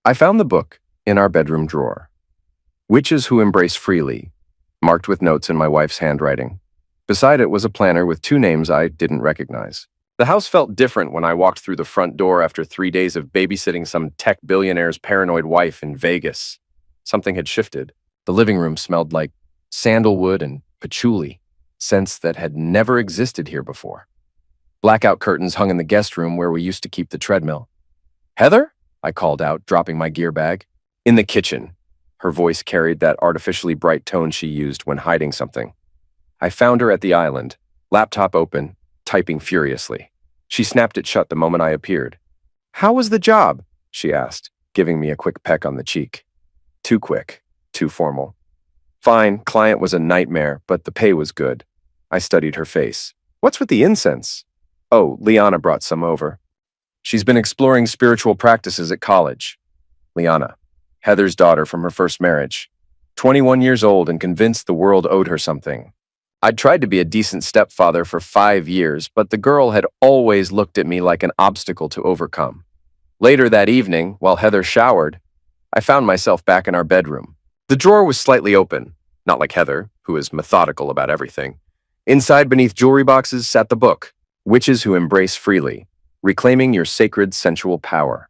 I found the book in our bedroom drawer. Witches Who Embrace Freely, marked with notes in my wife's handwriting. Beside it was a planner with two names I didn't recognize. The house felt different when I walked through the front door after 3 days of babysitting some tech billionaire's paranoid wife in Vegas. Something had shifted. The living room smelled like sandalwood and patchouli, scents that had never existed here before. Blackout curtains hung in the guest room where we used to keep the treadmill. "Heather?" I called out, dropping my gear bag. "In the kitchen." Her voice carried that artificially bright tone she used when hiding something. I found her at the island, laptop open, typing furiously. She snapped it shut the moment I appeared. "How was the job?" she asked, giving me a quick peck on the cheek. Too quick, too formal. Fine, client was a nightmare, but the pay was good. I studied her face. "What's with the incense?" "Oh, Liana brought some over. She's been exploring spiritual practices at college." Liana, Heather's daughter from her first marriage. 21 years old and convinced the world owed her something. I'd tried to be a decent stepfather for 5 years, but the girl had always looked at me like an obstacle to overcome. Later that evening, while Heather showered, I found myself back in our bedroom. The drawer was slightly open, not like Heather, who is methodical about everything. Inside, beneath jewelry boxes, sat the book, Witches Who Embrace Freely, Reclaiming Your Sacred Sensual Power.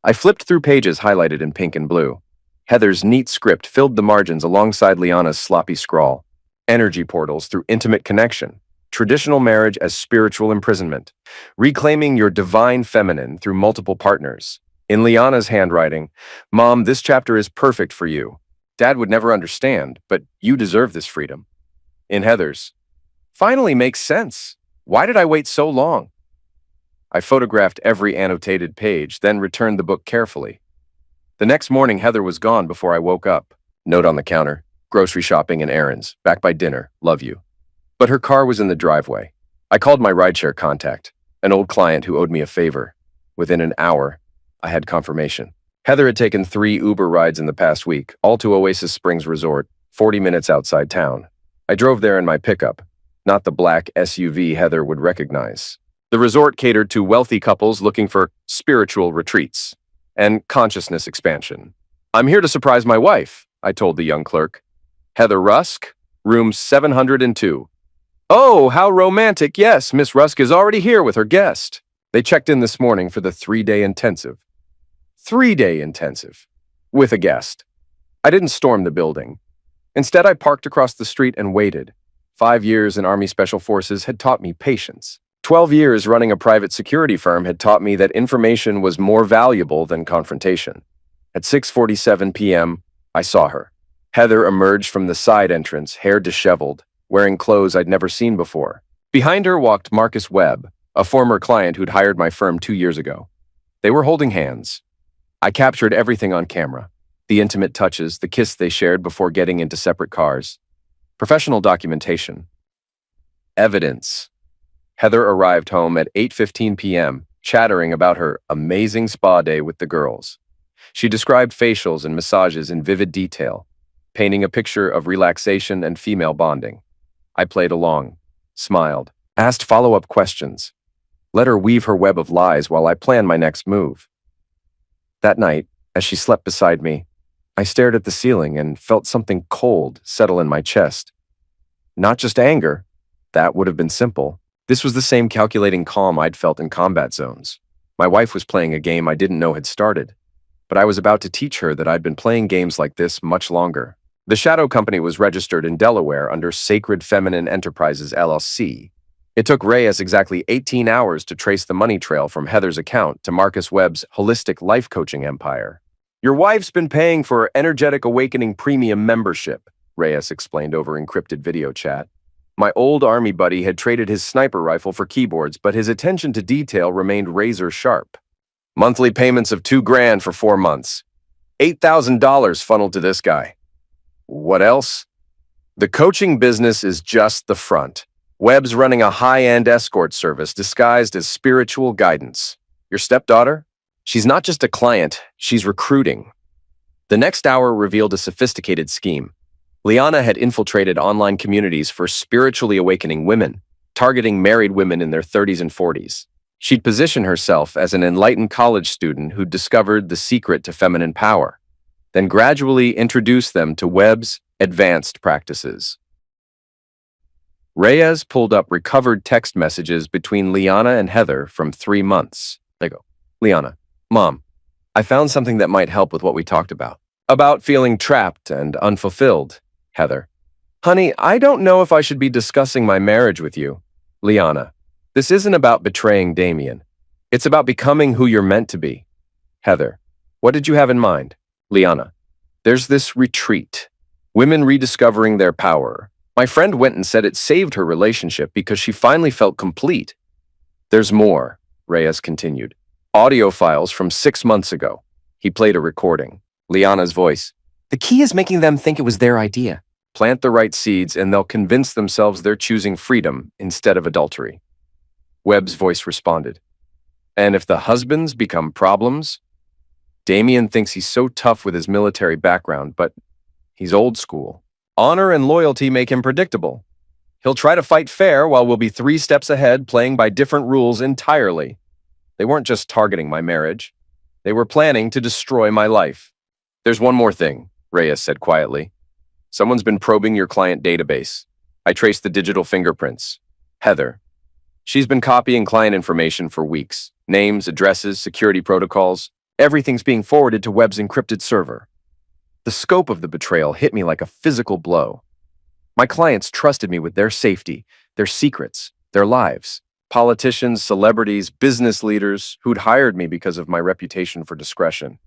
I flipped through pages highlighted in pink and blue. Heather's neat script filled the margins alongside Liana's sloppy scrawl. Energy portals through intimate connection. Traditional marriage as spiritual imprisonment. Reclaiming your divine feminine through multiple partners. In Liana's handwriting, "Mom, this chapter is perfect for you. Dad would never understand, but you deserve this freedom." In Heather's, "Finally makes sense. Why did I wait so long?" I photographed every annotated page, then returned the book carefully. The next morning, Heather was gone before I woke up. Note on the counter, "Grocery shopping and errands. Back by dinner. Love you." But her car was in the driveway. I called my rideshare contact, an old client who owed me a favor. Within an hour, I had confirmation. Heather had taken 3 Uber rides in the past week, all to Oasis Springs Resort, 40 minutes outside town. I drove there in my pickup, not the black SUV Heather would recognize. The resort catered to wealthy couples looking for spiritual retreats and consciousness expansion. "I'm here to surprise my wife," I told the young clerk. "Heather Rusk, room 702. "Oh, how romantic. Yes, Miss Rusk is already here with her guest." They checked in this morning for the 3-day intensive. 3-day intensive. With a guest. I didn't storm the building. Instead, I parked across the street and waited. 5 years in Army Special Forces had taught me patience. 12 years running a private security firm had taught me that information was more valuable than confrontation. At 6:47 p.m., I saw her. Heather emerged from the side entrance, hair disheveled, wearing clothes I'd never seen before. Behind her walked Marcus Webb, a former client who'd hired my firm 2 years ago. They were holding hands. I captured everything on camera. The intimate touches, the kiss they shared before getting into separate cars. Professional documentation. Evidence. Heather arrived home at 8:15 p.m., chattering about her amazing spa day with the girls. She described facials and massages in vivid detail, painting a picture of relaxation and female bonding. I played along, smiled, asked follow-up questions, let her weave her web of lies while I planned my next move. That night, as she slept beside me, I stared at the ceiling and felt something cold settle in my chest. Not just anger. That would have been simple. This was the same calculating calm I'd felt in combat zones. My wife was playing a game I didn't know had started, but I was about to teach her that I'd been playing games like this much longer. The shadow company was registered in Delaware under Sacred Feminine Enterprises, LLC. It took Reyes exactly 18 hours to trace the money trail from Heather's account to Marcus Webb's holistic life coaching empire. "Your wife's been paying for her Energetic Awakening Premium membership," Reyes explained over encrypted video chat. My old Army buddy had traded his sniper rifle for keyboards, but his attention to detail remained razor sharp. Monthly payments of $2,000 for 4 months. $8,000 funneled to this guy. What else? The coaching business is just the front. Webb's running a high-end escort service disguised as spiritual guidance. Your stepdaughter? She's not just a client, she's recruiting. The next hour revealed a sophisticated scheme. Liana had infiltrated online communities for spiritually awakening women, targeting married women in their 30s and 40s. She'd position herself as an enlightened college student who'd discovered the secret to feminine power, then gradually introduce them to Webb's advanced practices. Reyes pulled up recovered text messages between Liana and Heather from 3 months ago. Liana, Mom, I found something that might help with what we talked about. About feeling trapped and unfulfilled. Heather, honey, I don't know if I should be discussing my marriage with you. Liana, this isn't about betraying Damien. It's about becoming who you're meant to be. Heather, what did you have in mind? Liana, there's this retreat. Women rediscovering their power. My friend went and said it saved her relationship because she finally felt complete. There's more, Reyes continued. Audio files from 6 months ago. He played a recording. Liana's voice. The key is making them think it was their idea. Plant the right seeds and they'll convince themselves they're choosing freedom instead of adultery. Webb's voice responded. And if the husbands become problems? Damien thinks he's so tough with his military background, but he's old school. Honor and loyalty make him predictable. He'll try to fight fair while we'll be 3 steps ahead, playing by different rules entirely. They weren't just targeting my marriage. They were planning to destroy my life. There's one more thing, Reyes said quietly. Someone's been probing your client database. I traced the digital fingerprints. Heather. She's been copying client information for weeks. Names, addresses, security protocols. Everything's being forwarded to Webb's encrypted server. The scope of the betrayal hit me like a physical blow. My clients trusted me with their safety, their secrets, their lives. Politicians, celebrities, business leaders who'd hired me because of my reputation for discretion.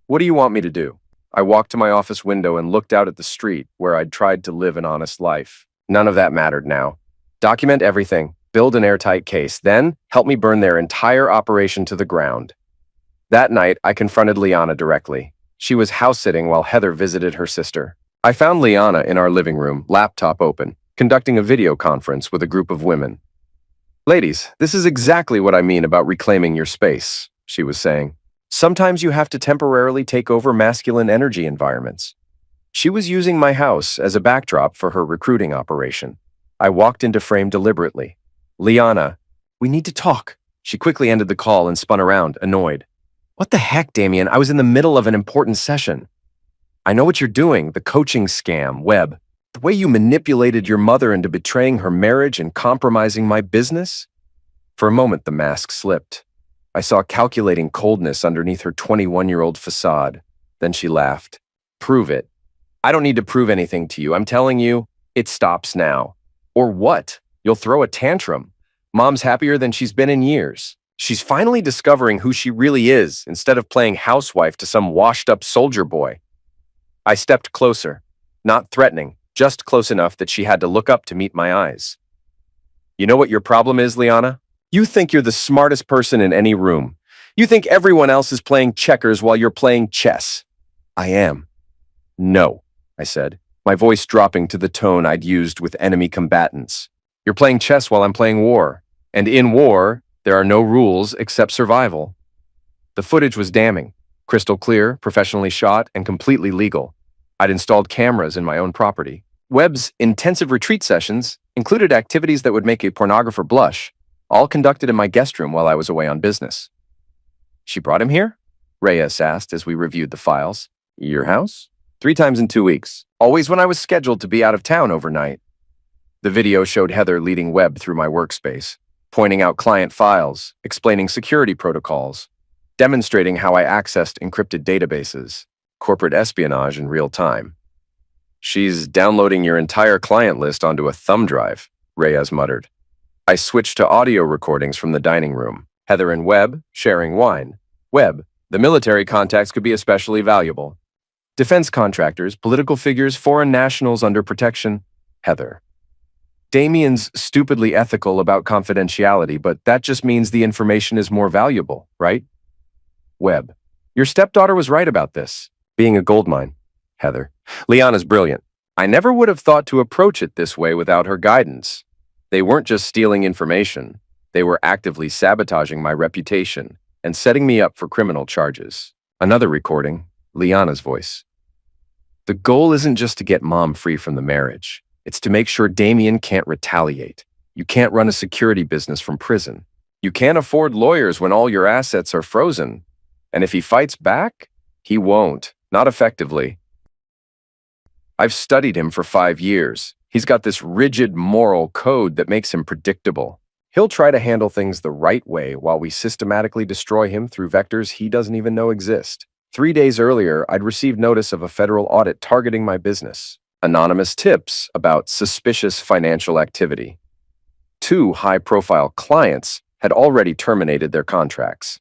What do you want me to do? I walked to my office window and looked out at the street where I'd tried to live an honest life. None of that mattered now. Document everything, build an airtight case, then help me burn their entire operation to the ground. That night, I confronted Liana directly. She was house-sitting while Heather visited her sister. I found Liana in our living room, laptop open, conducting a video conference with a group of women. Ladies, this is exactly what I mean about reclaiming your space, she was saying. Sometimes you have to temporarily take over masculine energy environments. She was using my house as a backdrop for her recruiting operation. I walked into frame deliberately. Liana, we need to talk. She quickly ended the call and spun around, annoyed. What the heck, Damien? I was in the middle of an important session. I know what you're doing, the coaching scam, Webb. The way you manipulated your mother into betraying her marriage and compromising my business? For a moment, the mask slipped. I saw calculating coldness underneath her 21-year-old facade. Then she laughed. Prove it. I don't need to prove anything to you. I'm telling you, it stops now. Or what? You'll throw a tantrum. Mom's happier than she's been in years. She's finally discovering who she really is instead of playing housewife to some washed-up soldier boy. I stepped closer, not threatening, just close enough that she had to look up to meet my eyes. You know what your problem is, Liana? You think you're the smartest person in any room. You think everyone else is playing checkers while you're playing chess. I am. No, I said, my voice dropping to the tone I'd used with enemy combatants. You're playing chess while I'm playing war. And in war, there are no rules except survival. The footage was damning, crystal clear, professionally shot, and completely legal. I'd installed cameras in my own property. Webb's intensive retreat sessions included activities that would make a pornographer blush, all conducted in my guest room while I was away on business. She brought him here? Reyes asked as we reviewed the files. Your house? 3 times in 2 weeks, always when I was scheduled to be out of town overnight. The video showed Heather leading Webb through my workspace, pointing out client files, explaining security protocols, demonstrating how I accessed encrypted databases, corporate espionage in real time. She's downloading your entire client list onto a thumb drive, Reyes muttered. I switched to audio recordings from the dining room. Heather and Webb sharing wine. Webb, the military contacts could be especially valuable. Defense contractors, political figures, foreign nationals under protection. Heather. Damien's stupidly ethical about confidentiality, but that just means the information is more valuable, right? Webb. Your stepdaughter was right about this. Being a goldmine. Heather. Liana's brilliant. I never would have thought to approach it this way without her guidance. They weren't just stealing information. They were actively sabotaging my reputation and setting me up for criminal charges. Another recording, Liana's voice. The goal isn't just to get Mom free from the marriage. It's to make sure Damien can't retaliate. You can't run a security business from prison. You can't afford lawyers when all your assets are frozen. And if he fights back, he won't. Not effectively. I've studied him for 5 years. He's got this rigid moral code that makes him predictable. He'll try to handle things the right way while we systematically destroy him through vectors he doesn't even know exist. 3 days earlier, I'd received notice of a federal audit targeting my business. Anonymous tips about suspicious financial activity. 2 high-profile clients had already terminated their contracts.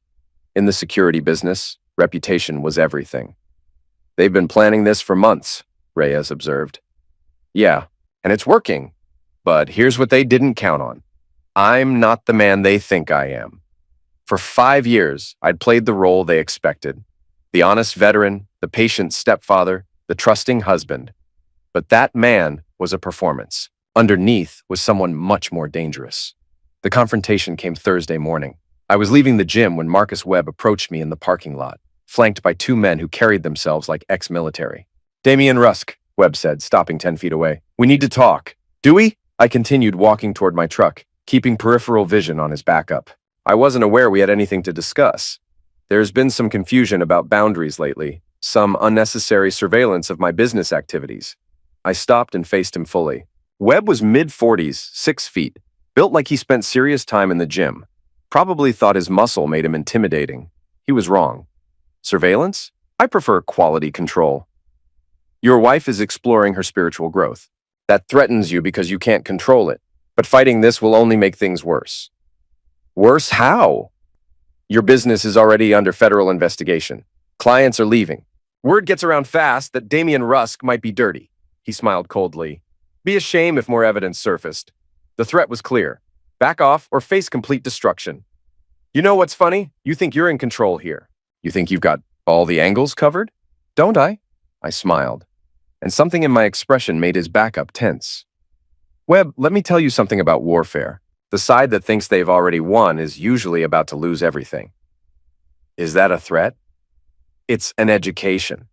In the security business, reputation was everything. They've been planning this for months, Reyes observed. Yeah, and it's working. But here's what they didn't count on. I'm not the man they think I am. For 5 years, I'd played the role they expected. The honest veteran, the patient stepfather, the trusting husband. But that man was a performance. Underneath was someone much more dangerous. The confrontation came Thursday morning. I was leaving the gym when Marcus Webb approached me in the parking lot, flanked by 2 men who carried themselves like ex-military. Damian Rusk, Webb said, stopping 10 feet away. We need to talk. Do we? I continued walking toward my truck, keeping peripheral vision on his backup. I wasn't aware we had anything to discuss. There's been some confusion about boundaries lately, some unnecessary surveillance of my business activities. I stopped and faced him fully. Webb was mid-40s, 6 feet, built like he spent serious time in the gym. Probably thought his muscle made him intimidating. He was wrong. Surveillance? I prefer quality control. Your wife is exploring her spiritual growth. That threatens you because you can't control it. But fighting this will only make things worse. Worse how? Your business is already under federal investigation. Clients are leaving. Word gets around fast that Damian Rusk might be dirty. He smiled coldly. Be a shame if more evidence surfaced. The threat was clear. Back off or face complete destruction. You know what's funny? You think you're in control here. You think you've got all the angles covered? Don't I? I smiled. And something in my expression made his backup tense. Webb, let me tell you something about warfare. The side that thinks they've already won is usually about to lose everything. Is that a threat? It's an education.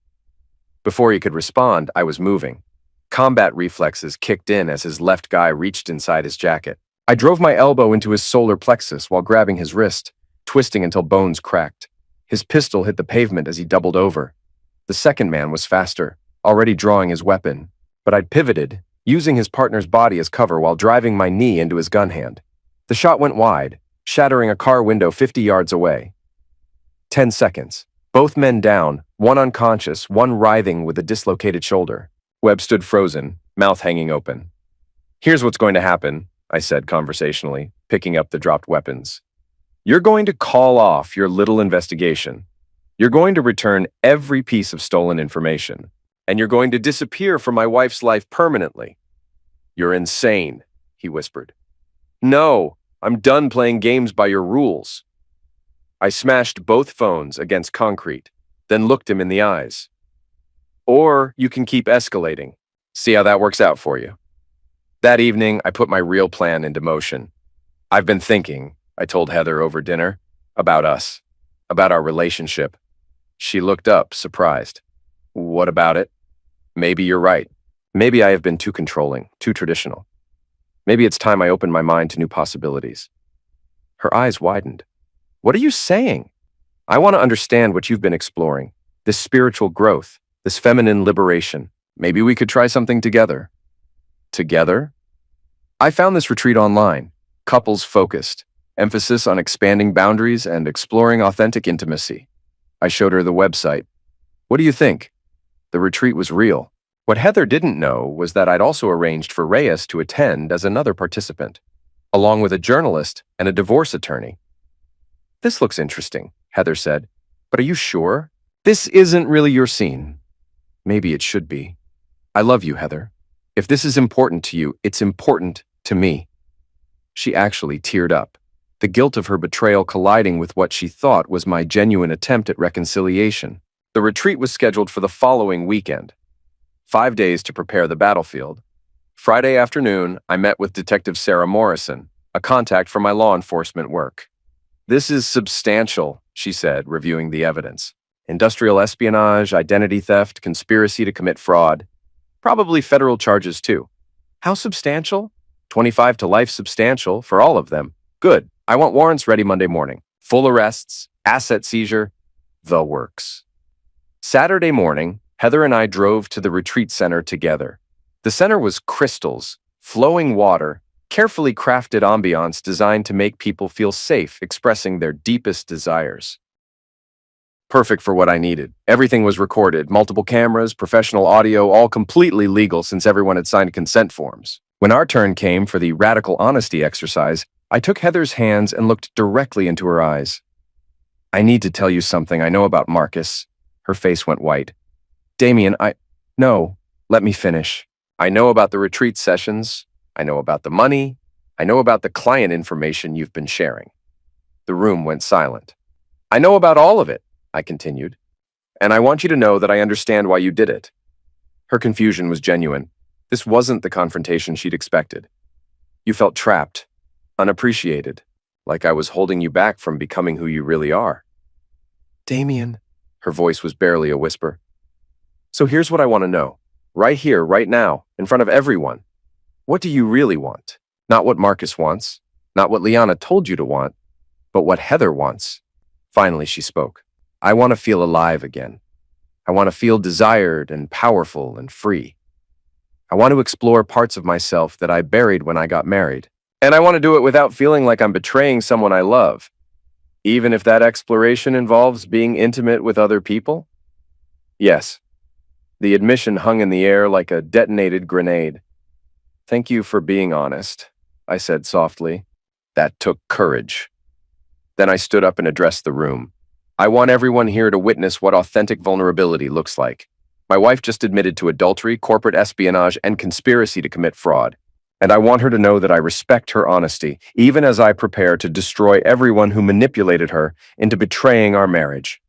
Before he could respond, I was moving. Combat reflexes kicked in as his left guy reached inside his jacket. I drove my elbow into his solar plexus while grabbing his wrist, twisting until bones cracked. His pistol hit the pavement as he doubled over. The second man was faster, already drawing his weapon, but I'd pivoted, using his partner's body as cover while driving my knee into his gun hand. The shot went wide, shattering a car window 50 yards away. 10 seconds. Both men down, one unconscious, one writhing with a dislocated shoulder. Webb stood frozen, mouth hanging open. Here's what's going to happen, I said conversationally, picking up the dropped weapons. You're going to call off your little investigation. You're going to return every piece of stolen information. And you're going to disappear from my wife's life permanently. You're insane, he whispered. No, I'm done playing games by your rules. I smashed both phones against concrete, then looked him in the eyes. Or you can keep escalating. See how that works out for you. That evening, I put my real plan into motion. I've been thinking, I told Heather over dinner, about us, about our relationship. She looked up, surprised. What about it? Maybe you're right. Maybe I have been too controlling, too traditional. Maybe it's time I opened my mind to new possibilities. Her eyes widened. What are you saying? I want to understand what you've been exploring. This spiritual growth, this feminine liberation. Maybe we could try something together. Together? I found this retreat online. Couples focused. Emphasis on expanding boundaries and exploring authentic intimacy. I showed her the website. What do you think? The retreat was real. What Heather didn't know was that I'd also arranged for Reyes to attend as another participant, along with a journalist and a divorce attorney. This looks interesting, Heather said. But are you sure? This isn't really your scene. Maybe it should be. I love you, Heather. If this is important to you, it's important to me. She actually teared up, the guilt of her betrayal colliding with what she thought was my genuine attempt at reconciliation. The retreat was scheduled for the following weekend. 5 days to prepare the battlefield. Friday afternoon, I met with Detective Sarah Morrison, a contact for my law enforcement work. This is substantial, she said, reviewing the evidence. Industrial espionage, identity theft, conspiracy to commit fraud. Probably federal charges too. How substantial? 25 to life substantial for all of them. Good. I want warrants ready Monday morning. Full arrests, asset seizure, the works. Saturday morning, Heather and I drove to the retreat center together. The center was crystals, flowing water, carefully crafted ambiance designed to make people feel safe expressing their deepest desires. Perfect for what I needed. Everything was recorded, multiple cameras, professional audio, all completely legal since everyone had signed consent forms. When our turn came for the radical honesty exercise, I took Heather's hands and looked directly into her eyes. I need to tell you something I know about Marcus. Her face went white. Damien, No, let me finish. I know about the retreat sessions. I know about the money. I know about the client information you've been sharing. The room went silent. I know about all of it, I continued. And I want you to know that I understand why you did it. Her confusion was genuine. This wasn't the confrontation she'd expected. You felt trapped, unappreciated, like I was holding you back from becoming who you really are. Damien, her voice was barely a whisper. So here's what I want to know. Right here, right now, in front of everyone. What do you really want? Not what Marcus wants, not what Liana told you to want, but what Heather wants. Finally, she spoke. I want to feel alive again. I want to feel desired and powerful and free. I want to explore parts of myself that I buried when I got married. And I want to do it without feeling like I'm betraying someone I love, even if that exploration involves being intimate with other people. Yes, the admission hung in the air like a detonated grenade. Thank you for being honest, I said softly. That took courage. Then I stood up and addressed the room. I want everyone here to witness what authentic vulnerability looks like. My wife just admitted to adultery, corporate espionage, and conspiracy to commit fraud. And I want her to know that I respect her honesty, even as I prepare to destroy everyone who manipulated her into betraying our marriage.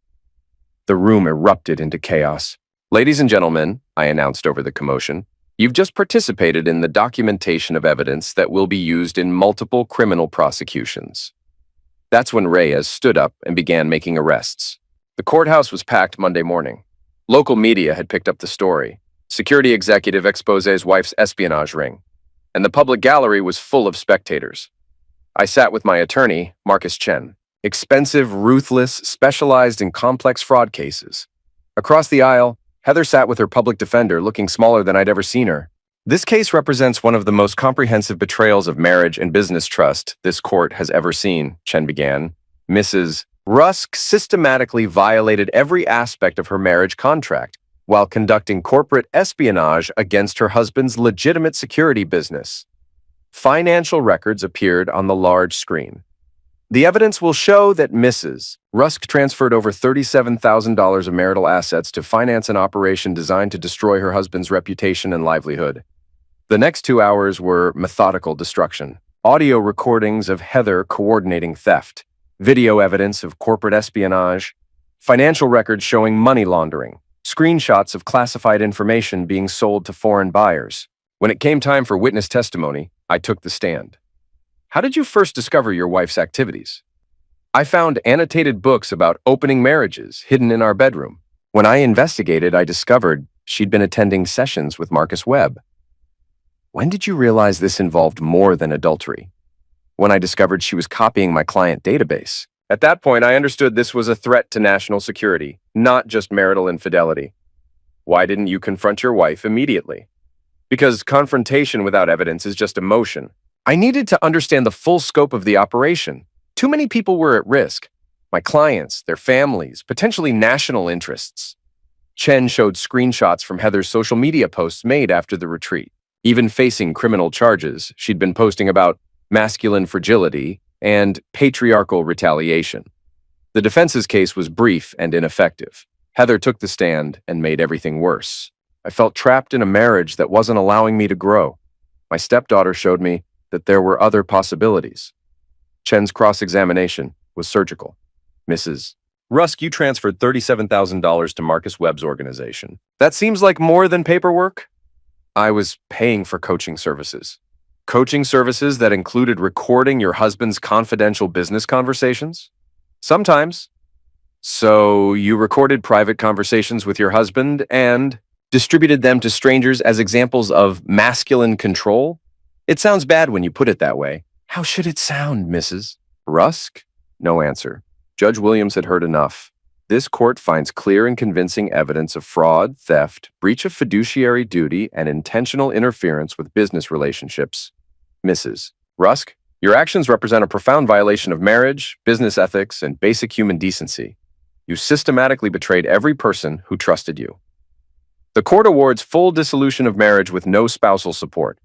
The room erupted into chaos. Ladies and gentlemen, I announced over the commotion, you've just participated in the documentation of evidence that will be used in multiple criminal prosecutions. That's when Reyes stood up and began making arrests. The courthouse was packed Monday morning. Local media had picked up the story. Security executive exposes wife's espionage ring. And the public gallery was full of spectators. I sat with my attorney, Marcus Chen. Expensive, ruthless, specialized in complex fraud cases. Across the aisle, Heather sat with her public defender, looking smaller than I'd ever seen her. This case represents one of the most comprehensive betrayals of marriage and business trust this court has ever seen, Chen began. Mrs. Rusk systematically violated every aspect of her marriage contract while conducting corporate espionage against her husband's legitimate security business. Financial records appeared on the large screen. The evidence will show that Mrs. Rusk transferred over $37,000 of marital assets to finance an operation designed to destroy her husband's reputation and livelihood. The next 2 hours were methodical destruction. Audio recordings of Heather coordinating theft, video evidence of corporate espionage, financial records showing money laundering, screenshots of classified information being sold to foreign buyers. When it came time for witness testimony, I took the stand. How did you first discover your wife's activities? I found annotated books about opening marriages hidden in our bedroom. When I investigated, I discovered she'd been attending sessions with Marcus Webb. When did you realize this involved more than adultery? When I discovered she was copying my client database. At that point, I understood this was a threat to national security, not just marital infidelity. Why didn't you confront your wife immediately? Because confrontation without evidence is just emotion. I needed to understand the full scope of the operation. Too many people were at risk. My clients, their families, potentially national interests. Chen showed screenshots from Heather's social media posts made after the retreat. Even facing criminal charges, she'd been posting about masculine fragility and patriarchal retaliation. The defense's case was brief and ineffective. Heather took the stand and made everything worse. I felt trapped in a marriage that wasn't allowing me to grow. My stepdaughter showed me that there were other possibilities. Chen's cross-examination was surgical. Mrs. Rusk, you transferred $37,000 to Marcus Webb's organization. That seems like more than paperwork. I was paying for coaching services. Coaching services that included recording your husband's confidential business conversations? Sometimes. So you recorded private conversations with your husband and distributed them to strangers as examples of masculine control? It sounds bad when you put it that way. How should it sound, Mrs. Rusk? No answer. Judge Williams had heard enough. This court finds clear and convincing evidence of fraud, theft, breach of fiduciary duty, and intentional interference with business relationships. Mrs. Rusk, your actions represent a profound violation of marriage, business ethics, and basic human decency. You systematically betrayed every person who trusted you. The court awards full dissolution of marriage with no spousal support.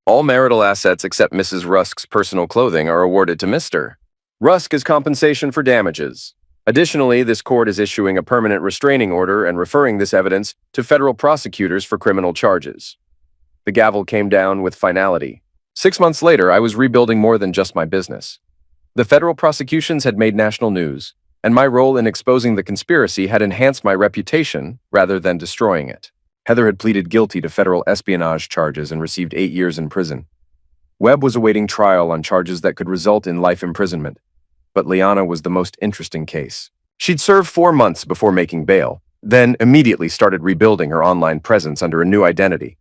All marital assets except Mrs. Rusk's personal clothing are awarded to Mr. Rusk as compensation for damages. Additionally, this court is issuing a permanent restraining order and referring this evidence to federal prosecutors for criminal charges. The gavel came down with finality. 6 months later, I was rebuilding more than just my business. The federal prosecutions had made national news, and my role in exposing the conspiracy had enhanced my reputation rather than destroying it. Heather had pleaded guilty to federal espionage charges and received 8 years in prison. Webb was awaiting trial on charges that could result in life imprisonment. But Liana was the most interesting case. She'd served 4 months before making bail, then immediately started rebuilding her online presence under a new identity.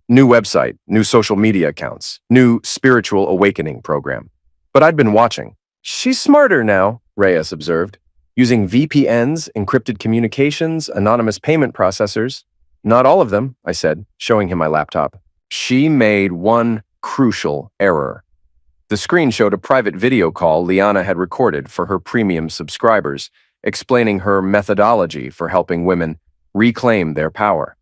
New website, new social media accounts, new spiritual awakening program. But I'd been watching. She's smarter now, Reyes observed, using VPNs, encrypted communications, anonymous payment processors. Not all of them, I said, showing him my laptop. She made one crucial error. The screen showed a private video call Liana had recorded for her premium subscribers, explaining her methodology for helping women reclaim their power.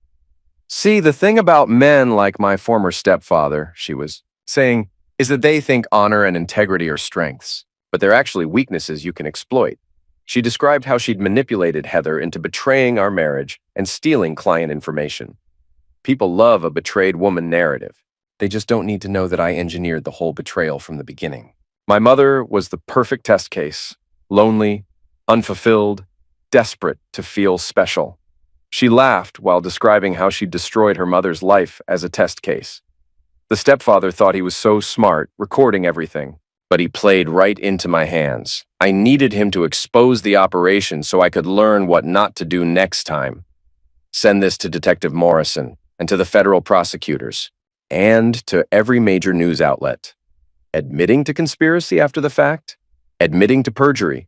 See, the thing about men like my former stepfather, she was saying, is that they think honor and integrity are strengths, but they're actually weaknesses you can exploit. She described how she'd manipulated Heather into betraying our marriage and stealing client information. People love a betrayed woman narrative. They just don't need to know that I engineered the whole betrayal from the beginning. My mother was the perfect test case, lonely, unfulfilled, desperate to feel special. She laughed while describing how she destroyed her mother's life as a test case. The stepfather thought he was so smart, recording everything, but he played right into my hands. I needed him to expose the operation so I could learn what not to do next time. Send this to Detective Morrison and to the federal prosecutors, and to every major news outlet. Admitting to conspiracy after the fact? Admitting to perjury.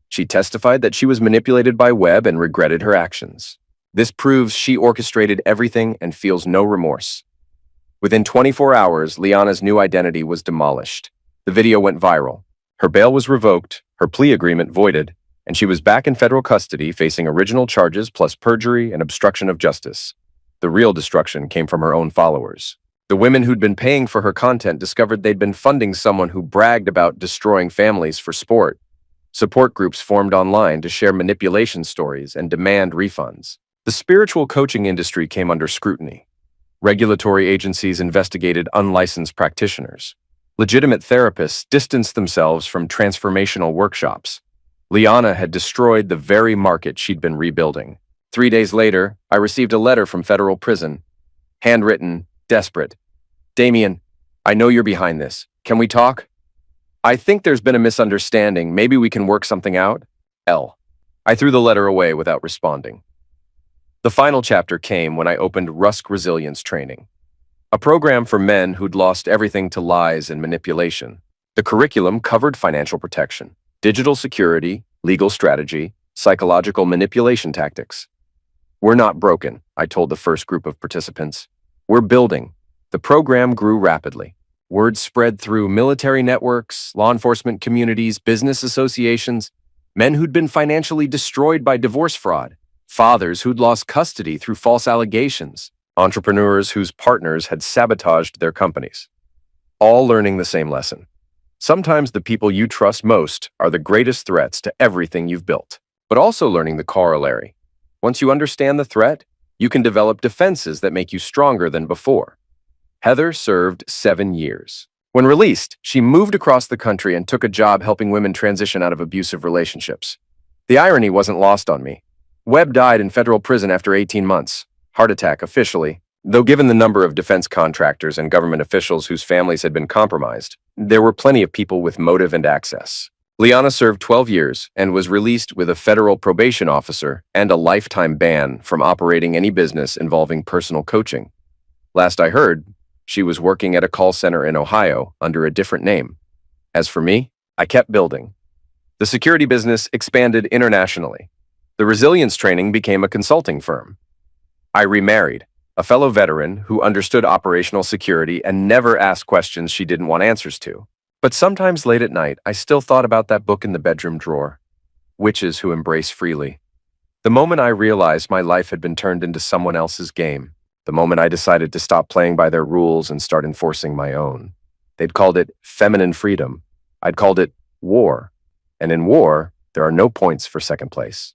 She testified that she was manipulated by Webb and regretted her actions. This proves she orchestrated everything and feels no remorse. Within 24 hours, Liana's new identity was demolished. The video went viral. Her bail was revoked, her plea agreement voided, and she was back in federal custody facing original charges plus perjury and obstruction of justice. The real destruction came from her own followers. The women who'd been paying for her content discovered they'd been funding someone who bragged about destroying families for sport. Support groups formed online to share manipulation stories and demand refunds. The spiritual coaching industry came under scrutiny. Regulatory agencies investigated unlicensed practitioners. Legitimate therapists distanced themselves from transformational workshops. Liana had destroyed the very market she'd been rebuilding. 3 days later, I received a letter from federal prison. Handwritten, desperate. Damien, I know you're behind this. Can we talk? I think there's been a misunderstanding. Maybe we can work something out? L. I threw the letter away without responding. The final chapter came when I opened Rusk Resilience Training, a program for men who'd lost everything to lies and manipulation. The curriculum covered financial protection, digital security, legal strategy, psychological manipulation tactics. We're not broken, I told the first group of participants. We're building. The program grew rapidly. Word spread through military networks, law enforcement communities, business associations, men who'd been financially destroyed by divorce fraud, fathers who'd lost custody through false allegations, entrepreneurs whose partners had sabotaged their companies. All learning the same lesson. Sometimes the people you trust most are the greatest threats to everything you've built, but also learning the corollary. Once you understand the threat, you can develop defenses that make you stronger than before. Heather served 7 years. When released, she moved across the country and took a job helping women transition out of abusive relationships. The irony wasn't lost on me. Webb died in federal prison after 18 months. Heart attack officially. Though given the number of defense contractors and government officials whose families had been compromised, there were plenty of people with motive and access. Liana served 12 years and was released with a federal probation officer and a lifetime ban from operating any business involving personal coaching. Last I heard, she was working at a call center in Ohio under a different name. As for me, I kept building. The security business expanded internationally. The resilience training became a consulting firm. I remarried, a fellow veteran who understood operational security and never asked questions she didn't want answers to. But sometimes late at night, I still thought about that book in the bedroom drawer, Witches Who Embrace Freely. The moment I realized my life had been turned into someone else's game, the moment I decided to stop playing by their rules and start enforcing my own. They'd called it feminine freedom. I'd called it war. And in war, there are no points for second place.